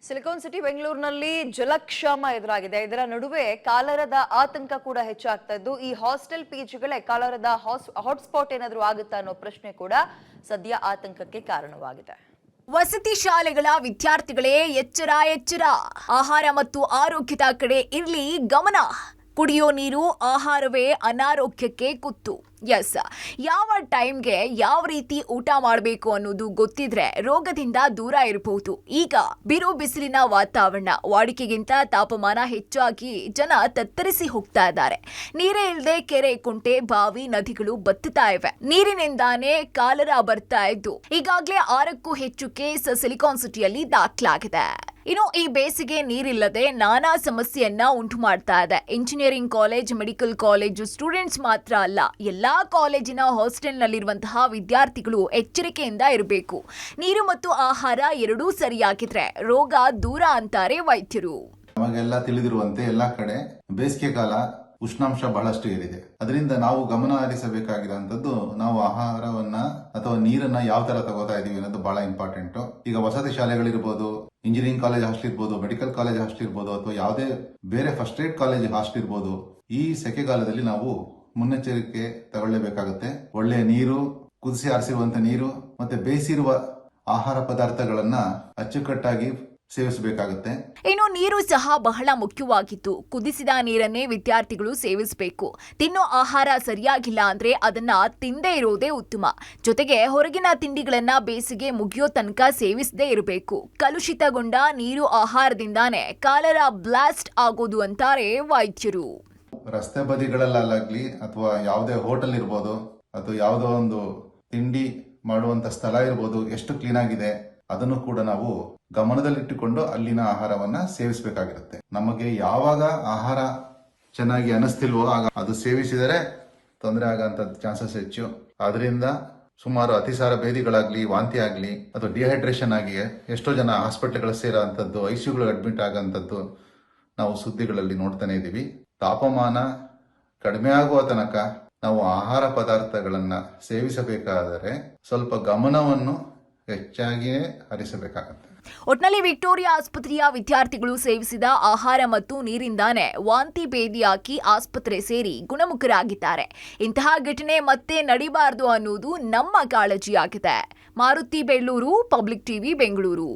Silicon city ಬೆಂಗಳೂರಿನಲ್ಲಿ ಜಲಕ್ಷಾಮ ಎದುರಾಗಿದೆ. ಇದರ ನಡುವೆ ಕಾಲರದ ಆತಂಕ ಕೂಡ ಹೆಚ್ಚಾಗ್ತಾ ಇದ್ದು, ಈ ಹಾಸ್ಟೆಲ್ ಪಿಜಿಗಳೇ ಕಾಲರದ ಹಾಟ್ಸ್ಪಾಟ್ ಏನಾದರೂ ಆಗುತ್ತಾ ಅನ್ನೋ ಪ್ರಶ್ನೆ ಕೂಡ ಸದ್ಯ ಆತಂಕಕ್ಕೆ ಕಾರಣವಾಗಿದೆ. ವಸತಿ ಶಾಲೆಗಳ ವಿದ್ಯಾರ್ಥಿಗಳೇ ಎಚ್ಚರ ಎಚ್ಚರ. ಆಹಾರ ಮತ್ತು ಆರೋಗ್ಯದ ಕಡೆ ಇರ್ಲಿ ಗಮನ. ಕುಡಿಯೋ ನೀರು, ಆಹಾರವೇ ಅನಾರೋಗ್ಯಕ್ಕೆ ಕುತ್ತು. ಎಸ್, ಯಾವ ಟೈಮ್ಗೆ ಯಾವ ರೀತಿ ಊಟ ಮಾಡಬೇಕು ಅನ್ನೋದು ಗೊತ್ತಿದ್ರೆ ರೋಗದಿಂದ ದೂರ ಇರಬಹುದು. ಈಗ ಬಿರು ಬಿಸಿಲಿನ ವಾತಾವರಣ, ವಾಡಿಕೆಗಿಂತ ತಾಪಮಾನ ಹೆಚ್ಚಾಗಿ ಜನ ತತ್ತರಿಸಿ ಹೋಗ್ತಾ ಇದ್ದಾರೆ. ನೀರೇ ಇಲ್ಲದೆ ಕೆರೆ, ಕುಂಟೆ, ಬಾವಿ, ನದಿಗಳು ಬತ್ತುತ್ತಾ ಇವೆ. ನೀರಿನಿಂದಾನೇ ಕಾಲರ ಬರ್ತಾ ಇದ್ದು ಈಗಾಗಲೇ 6ಕ್ಕೂ ಹೆಚ್ಚು ಕೇಸ್ ಸಿಲಿಕಾನ್ ಸಿಟಿಯಲ್ಲಿ ದಾಖಲಾಗಿದೆ. ಇನ್ನು ಈ ಬೇಸಿಗೆ ನೀರಿಲ್ಲದೆ ನಾನಾ ಸಮಸ್ಯೆಯನ್ನ ಉಂಟು ಮಾಡ್ತಾ ಇದೆ. Engineering college, medical college students ಮಾತ್ರ ಅಲ್ಲ, ಎಲ್ಲಾ ಕಾಲೇಜಿನ ಹಾಸ್ಟೆಲ್ನಲ್ಲಿರುವಂತಹ ವಿದ್ಯಾರ್ಥಿಗಳು ಎಚ್ಚರಿಕೆಯಿಂದ ಇರಬೇಕು. ನೀರು ಮತ್ತು ಆಹಾರ ಎರಡೂ ಸರಿಯಾಗಿದ್ರೆ ರೋಗ ದೂರ ಅಂತಾರೆ ವೈದ್ಯರು. ನಮಗೆಲ್ಲ ತಿಳಿದಿರುವಂತೆ ಎಲ್ಲಾ ಕಡೆ ಬೇಸಿಗೆ ಕಾಲ, ಉಷ್ಣಾಂಶ ಬಹಳಷ್ಟು ಏರಿದೆ. ಅದರಿಂದ ನಾವು ಗಮನ ಹರಿಸಬೇಕಾಗಿರುವಂತದ್ದು, ನಾವು ಆಹಾರವನ್ನ ಅಥವಾ ನೀರನ್ನ ಯಾವ ತರ ತಗೋತಾ ಇದೀವಿ ಅನ್ನೋದು ಬಹಳ ಇಂಪಾರ್ಟೆಂಟ್. ಈಗ ವಸತಿ ಶಾಲೆಗಳಿರ್ಬೋದು, ಇಂಜಿನಿಯರಿಂಗ್ ಕಾಲೇಜ್ ಹಾಸ್ಟೆಲ್ ಇರ್ಬೋದು, ಮೆಡಿಕಲ್ ಕಾಲೇಜ್ ಹಾಸ್ಟೆಲ್ ಇರ್ಬೋದು, ಅಥವಾ ಯಾವುದೇ ಬೇರೆ ಫಸ್ಟ್ ಏಡ್ ಕಾಲೇಜ್ ಹಾಸ್ಟೆಲ್ ಇರ್ಬೋದು, ಈ ಸೆಕೆಗಾಲದಲ್ಲಿ ನಾವು ಮುನ್ನೆಚ್ಚರಿಕೆ ತಗೊಳ್ಳೇಬೇಕಾಗುತ್ತೆ. ಒಳ್ಳೆಯ ನೀರು, ಕುದಿಸಿ ಆರಿಸಿರುವಂತ ನೀರು ಮತ್ತೆ ಬೇಯಿಸಿರುವ ಆಹಾರ ಪದಾರ್ಥಗಳನ್ನ ಅಚ್ಚುಕಟ್ಟಾಗಿ ಸೇವಿಸಬೇಕಾಗುತ್ತೆ. ಇನ್ನು ನೀರು ಸಹ ಬಹಳ ಮುಖ್ಯವಾಗಿತ್ತು. ಕುದಿಸಿದ ನೀರನ್ನೇ ವಿದ್ಯಾರ್ಥಿಗಳು ಸೇವಿಸಬೇಕು. ತಿನ್ನೋ ಆಹಾರ ಸರಿಯಾಗಿಲ್ಲ ಅಂದ್ರೆ ಅದನ್ನ ತಿಂದೇ ಇರೋದೇ ಉತ್ತಮ. ಜೊತೆಗೆ ಹೊರಗಿನ ತಿಂಡಿಗಳನ್ನ ಬೇಸಿಗೆ ಮುಗಿಯೋ ತನಕ ಸೇವಿಸದೇ ಇರಬೇಕು. ಕಲುಷಿತಗೊಂಡ ನೀರು, ಆಹಾರದಿಂದಾನೇ ಕಾಲರ ಬ್ಲಾಸ್ಟ್ ಆಗೋದು ಅಂತಾರೆ ವೈದ್ಯರು. ರಸ್ತೆ ಬದಿಗಳಲ್ಲಾಗ್ಲಿ ಅಥವಾ ಯಾವುದೇ ಹೋಟೆಲ್ ಇರ್ಬೋದು ಅಥವಾ ಯಾವುದೋ ಒಂದು ತಿಂಡಿ ಮಾಡುವಂತ ಸ್ಥಳ ಇರ್ಬೋದು, ಎಷ್ಟು ಕ್ಲೀನ್ ಆಗಿದೆ ಅದನ್ನು ಕೂಡ ನಾವು ಗಮನದಲ್ಲಿಟ್ಟುಕೊಂಡು ಅಲ್ಲಿನ ಆಹಾರವನ್ನ ಸೇವಿಸಬೇಕಾಗಿರುತ್ತೆ. ನಮಗೆ ಯಾವಾಗ ಆಹಾರ ಚೆನ್ನಾಗಿ ಅನಿಸ್ತಿಲ್ವೋ ಆಗ ಅದು ಸೇವಿಸಿದರೆ ತೊಂದರೆ ಆಗಂತ ಚಾನ್ಸಸ್ ಹೆಚ್ಚು. ಆದ್ರಿಂದ ಸುಮಾರು ಅತಿಸಾರ ಭೇದಿಗಳಾಗ್ಲಿ, ವಾಂತಿ ಆಗ್ಲಿ ಅಥವಾ ಡಿಹೈಡ್ರೇಷನ್ ಆಗಿ ಎಷ್ಟೋ ಜನ ಹಾಸ್ಪಿಟಲ್ಗಳು ಸೇರೋ ಅಂತದ್ದು, ಐಸಿಯುಗಳು ಅಡ್ಮಿಟ್ ಆಗಂತದ್ದು ನಾವು ಸುದ್ದಿಗಳಲ್ಲಿ ನೋಡ್ತಾನೆ ಇದೀವಿ. ತಾಪಮಾನ ಕಡಿಮೆ ಆಗುವ ತನಕ ನಾವು ಆಹಾರ ಪದಾರ್ಥಗಳನ್ನ ಸೇವಿಸಬೇಕಾದರೆ ಸ್ವಲ್ಪ ಗಮನವನ್ನು ಹೆಚ್ಚಾಗಿಯೇ ಹರಿಸಬೇಕಾಗುತ್ತೆ. ಒಟ್ನಲ್ಲಿ ವಿಕ್ಟೋರಿಯಾ ಆಸ್ಪತ್ರೆಯ ವಿದ್ಯಾರ್ಥಿಗಳು ಸೇವಿಸಿದ ಆಹಾರ ಮತ್ತು ನೀರಿಂದಾನೇ ವಾಂತಿ ಭೇದಿಯಾಗಿ ಆಸ್ಪತ್ರೆ ಸೇರಿ ಗುಣಮುಖರಾಗಿದ್ದಾರೆ. ಇಂತಹ ಘಟನೆ ಮತ್ತೆ ನಡಿಬಾರದು ಅನ್ನೋದು ನಮ್ಮ ಕಾಳಜಿಯಾಗಿದೆ. Maruti Bellur, public TV, Bengaluru.